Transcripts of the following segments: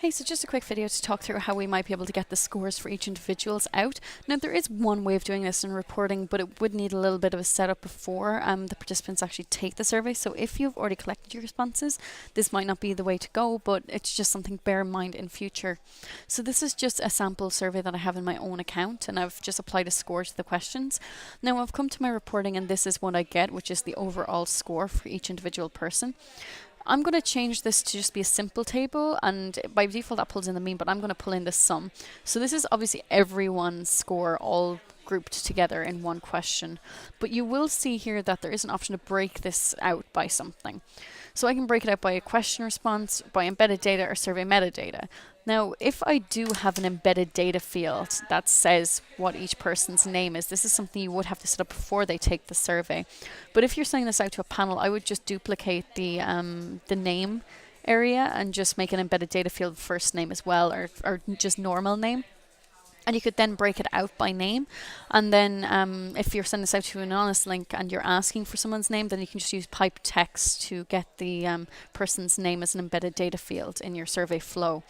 Hey, so just a quick video to talk through how we might be able to get the scores for each individuals out. Now, there is one way of doing this in reporting, but it would need a little bit of a setup before the participants actually take the survey. So if you've already collected your responses, this might not be the way to go, but it's just something to bear in mind in future. So this is just a sample survey that I have in my own account, and I've just applied a score to the questions. Now, I've come to my reporting, and this is what I get, which is the overall score for each individual person. I'm going to change this to just be a simple table, and by default that pulls in the mean, but I'm going to pull in the sum. So this is obviously everyone's score all grouped together in one question. But you will see here that there is an option to break this out by something. So I can break it out by a question response, by embedded data, or survey metadata. Now, if I do have an embedded data field that says what each person's name is, this is something you would have to set up before they take the survey. But if you're sending this out to a panel, I would just duplicate the name area and just make an embedded data field first name as well, or just normal name. And you could then break it out by name. And then if you're sending this out to an anonymous link and you're asking for someone's name, then you can just use pipe text to get the person's name as an embedded data field in your survey flow.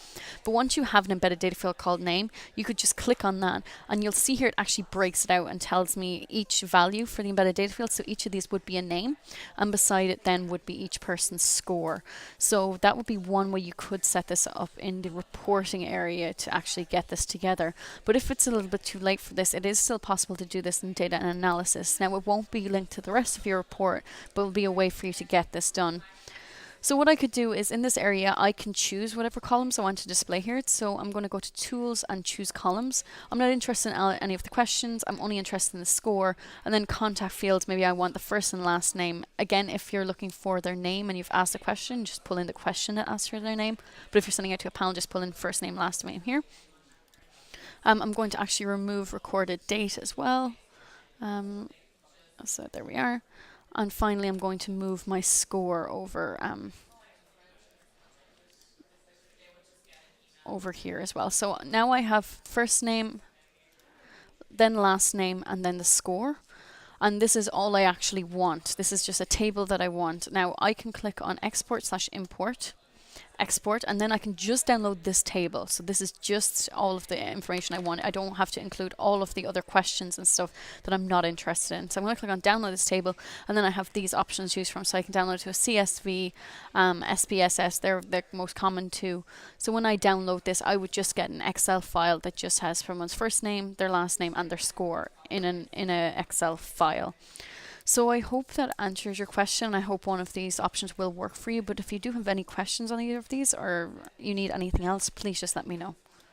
But once you have an embedded data field called name, you could just click on that, and you'll see here it actually breaks it out and tells me each value for the embedded data field. So each of these would be a name, and beside it then would be each person's score. So that would be one way you could set this up in the reporting area to actually get this together. But if it's a little bit too late for this, it is still possible to do this in data and analysis. Now, it won't be linked to the rest of your report, but it will be a way for you to get this done. So what I could do is in this area, I can choose whatever columns I want to display here. So I'm going to go to Tools and choose Columns. I'm not interested in any of the questions. I'm only interested in the score. And then contact fields, maybe I want the first and last name. Again, if you're looking for their name and you've asked a question, just pull in the question that asks for their name. But if you're sending it to a panel, just pull in first name, last name here. I'm going to actually remove recorded date as well. So there we are. And finally, I'm going to move my score over over here as well. So now I have first name, then last name, and then the score. And this is all I actually want. This is just a table that I want. Now I can click on export/import. Export, and then I can just download this table. So this is just all of the information I want. I don't have to include all of the other questions and stuff that I'm not interested in. So I'm going to click on download this table, and then I have these options to choose from. So I can download it to a CSV, SPSS, they're the most common too. So when I download this, I would just get an Excel file that just has someone's first name, their last name, and their score in a Excel file. So I hope that answers your question. I hope one of these options will work for you. But if you do have any questions on either of these, or you need anything else, please just let me know.